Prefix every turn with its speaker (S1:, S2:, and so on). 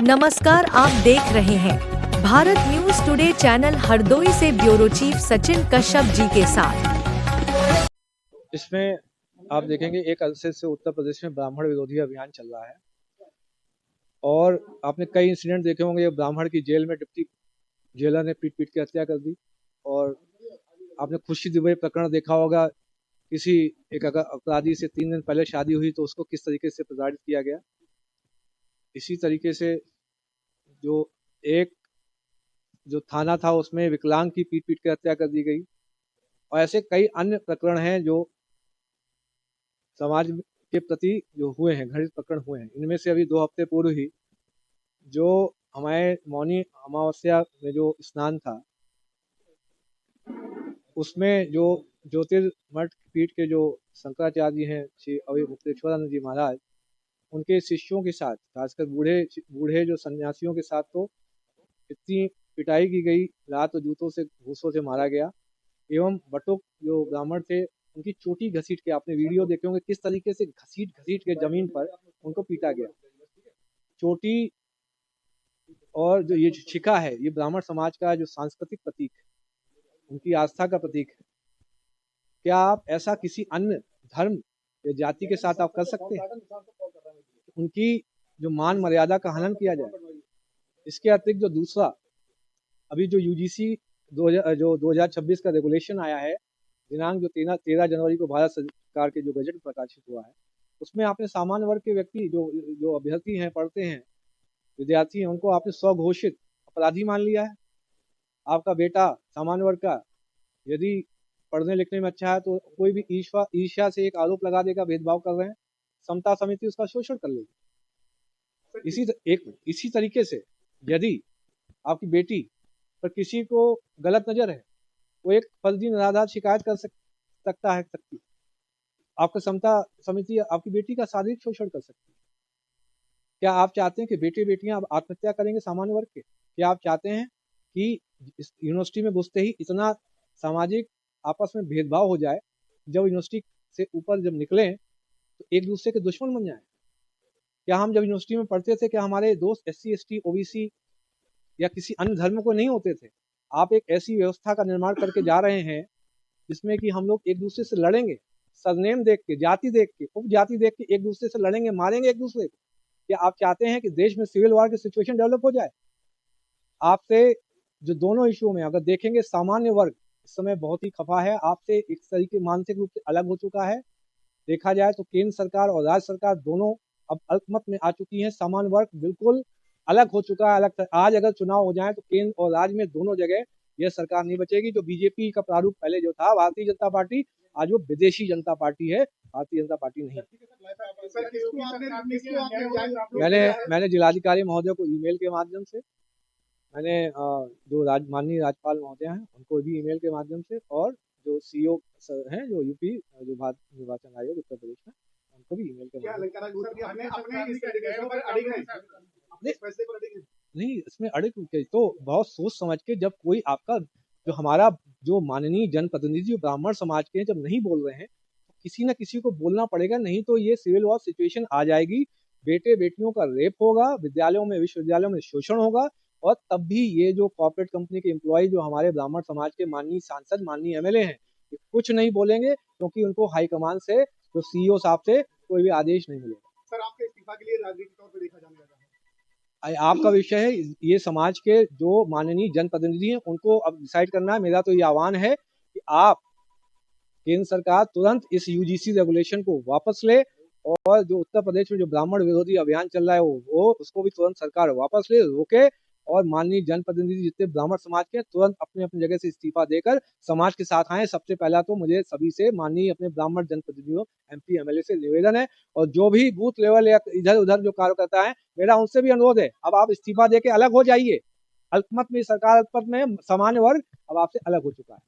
S1: नमस्कार, आप देख रहे हैं Bharat news today channel Hardoi से ब्यूरो चीफ सचिन कश्यप जी के साथ।
S2: इसमें आप देखेंगे एक अरसे से उत्तर प्रदेश में ब्राह्मण विरोधी अभियान चल रहा है और आपने कई इंसिडेंट देखे होंगे। ब्राह्मण की जेल में डिप्टी जेलर ने पीट पीट के हत्या कर दी। और आपने खुशी दुबे प्रकरण देखा होगा, किसी एक अपराधी से 3 दिन पहले शादी हुई तो उसको किस तरीके से प्रताड़ित किया गया। इसी तरीके से जो थाना था उसमें विकलांग की पीट पीट के हत्या कर दी गई। और ऐसे कई अन्य प्रकरण हैं जो समाज के प्रति जो हुए हैं, घटित प्रकरण हुए हैं। इनमें से अभी 2 हफ्ते पूर्व ही जो हमारे मौनी अमावस्या में जो स्नान था, उसमें जो ज्योतिर्मठ पीठ के जो शंकराचार्य जी हैं, श्री अवि मुक्तेश्वरानंद जी महाराज, उनके शिष्यों के साथ, खासकर बूढ़े जो सन्यासियों के साथ तो इतनी पिटाई की गई, लात और जूतों से घूसों से मारा गया। एवं बटुक जो ब्राह्मण थे उनकी चोटी घसीट के, आपने वीडियो देखे होंगे किस तरीके से घसीट घसीट के जमीन पर उनको पीटा गया। चोटी और जो ये शिखा है, ये ब्राह्मण समाज का जो सांस्कृतिक प्रतीक है, उनकी आस्था का प्रतीक है। क्या आप ऐसा किसी अन्य धर्म या जाति के साथ आप कर सकते हैं? उनकी जो मान मर्यादा का हनन किया जाए। इसके अतिरिक्त जो दूसरा अभी जो यूजीसी 2026 का रेगुलेशन आया है, दिनांक जो 13 जनवरी को भारत सरकार के जो गजट प्रकाशित हुआ है, उसमें आपने सामान्य वर्ग के व्यक्ति जो अभ्यर्थी हैं, पढ़ते हैं, विद्यार्थी हैं, उनको आपने स्वघोषित अपराधी मान लिया है। आपका बेटा सामान्य वर्ग का यदि पढ़ने लिखने में अच्छा है तो कोई भी ईर्ष्या से एक आरोप लगा देगा, भेदभाव कर रहे हैं, समता समिति उसका शोषण कर लेगी। इसी तरीके से यदि आपकी बेटी पर किसी को गलत नजर है, वो एक फर्जी निराधार शिकायत कर सकता है। आपका समता समिति आपकी बेटी का शारीरिक शोषण कर सकती है। क्या आप चाहते हैं कि बेटे बेटियां अब आत्महत्या करेंगे सामान्य वर्ग के? क्या आप चाहते हैं कि इस यूनिवर्सिटी में घुसते ही इतना सामाजिक आपस में भेदभाव हो जाए, जब यूनिवर्सिटी से ऊपर जब निकले तो एक दूसरे के दुश्मन बन जाए? क्या हम जब यूनिवर्सिटी में पढ़ते थे, क्या हमारे दोस्त SC ST OBC या किसी अन्य धर्म को नहीं होते थे? आप एक ऐसी व्यवस्था का निर्माण करके जा रहे हैं जिसमें कि हम लोग एक दूसरे से लड़ेंगे, सरनेम देख के, जाति देख के, उपजाति देख के एक दूसरे से लड़ेंगे, मारेंगे एक दूसरे को। क्या आप चाहते हैं कि देश में सिविल वॉर की सिचुएशन डेवलप हो जाए? आपसे जो दोनों इश्यू में अगर देखेंगे, सामान्य वर्ग इस समय बहुत ही खफा है, आपसे एक तरीके मानसिक रूप से अलग हो चुका है। देखा जाए तो केंद्र सरकार और राज्य सरकार दोनों अब अल्पमत में आ चुकी है। सामान्य वर्ग बिल्कुल अलग हो चुका है। आज अगर चुनाव हो जाए तो केंद्र और राज्य में दोनों जगह यह सरकार नहीं बचेगी। जो बीजेपी का प्रारूप पहले जो था भारतीय जनता पार्टी, आज वो विदेशी जनता पार्टी है, भारतीय जनता पार्टी नहीं। मैंने जिलाधिकारी महोदय को ईमेल के माध्यम से, मैंने जो माननीय राज्यपाल महोदय हैं उनको भी ईमेल के माध्यम से, और जो CO हैं जो यूपी जो भारत निर्वाचन आयोग उत्तर प्रदेश में, उनको भी ईमेल के नहीं, इसमें अड़े तो बहुत सोच समझ के, जब कोई आपका जो हमारा जो माननीय जनप्रतिनिधि ब्राह्मण समाज के जब नहीं बोल रहे हैं तो किसी न किसी को बोलना पड़ेगा, नहीं तो ये सिविल वॉर सिचुएशन आ जाएगी। बेटे बेटियों का रेप होगा, विद्यालयों में विश्वविद्यालयों में शोषण होगा, और तब भी ये जो कॉर्पोरेट कंपनी के एम्प्लॉय जो हमारे ब्राह्मण समाज के माननीय सांसद, माननीय MLA हैं, कुछ नहीं बोलेंगे, क्योंकि उनको हाईकमान से, जो CEO साहब से कोई भी आदेश नहीं मिलेगा।
S3: सर, आपके इस्तीफा के लिए राजनीतिक तौर पर देखा जाने लगा है।
S2: आपका विषय है, ये समाज के जो माननीय जनप्रतिनिधि हैं उनको अब डिसाइड करना है। मेरा तो ये आह्वान है कि आप केंद्र सरकार तुरंत इस UGC रेगुलेशन को वापस ले, और जो उत्तर प्रदेश में जो ब्राह्मण विरोधी अभियान चल रहा है वो उसको भी तुरंत सरकार वापस ले, रोके, और माननीय जनप्रतिनिधि जितने ब्राह्मण समाज के तुरंत अपने अपनी जगह से इस्तीफा देकर समाज के साथ आए। सबसे पहला तो मुझे सभी से, माननीय अपने ब्राह्मण जनप्रतिनिधियों, MP MLA से निवेदन है, और जो भी बूथ लेवल या इधर उधर जो कार्यकर्ता है, मेरा उनसे भी अनुरोध है, अब आप इस्तीफा देके अलग हो जाइए। अल्पमत में सरकार, अल्पमत में सामान्य वर्ग अब आपसे अलग हो चुका है।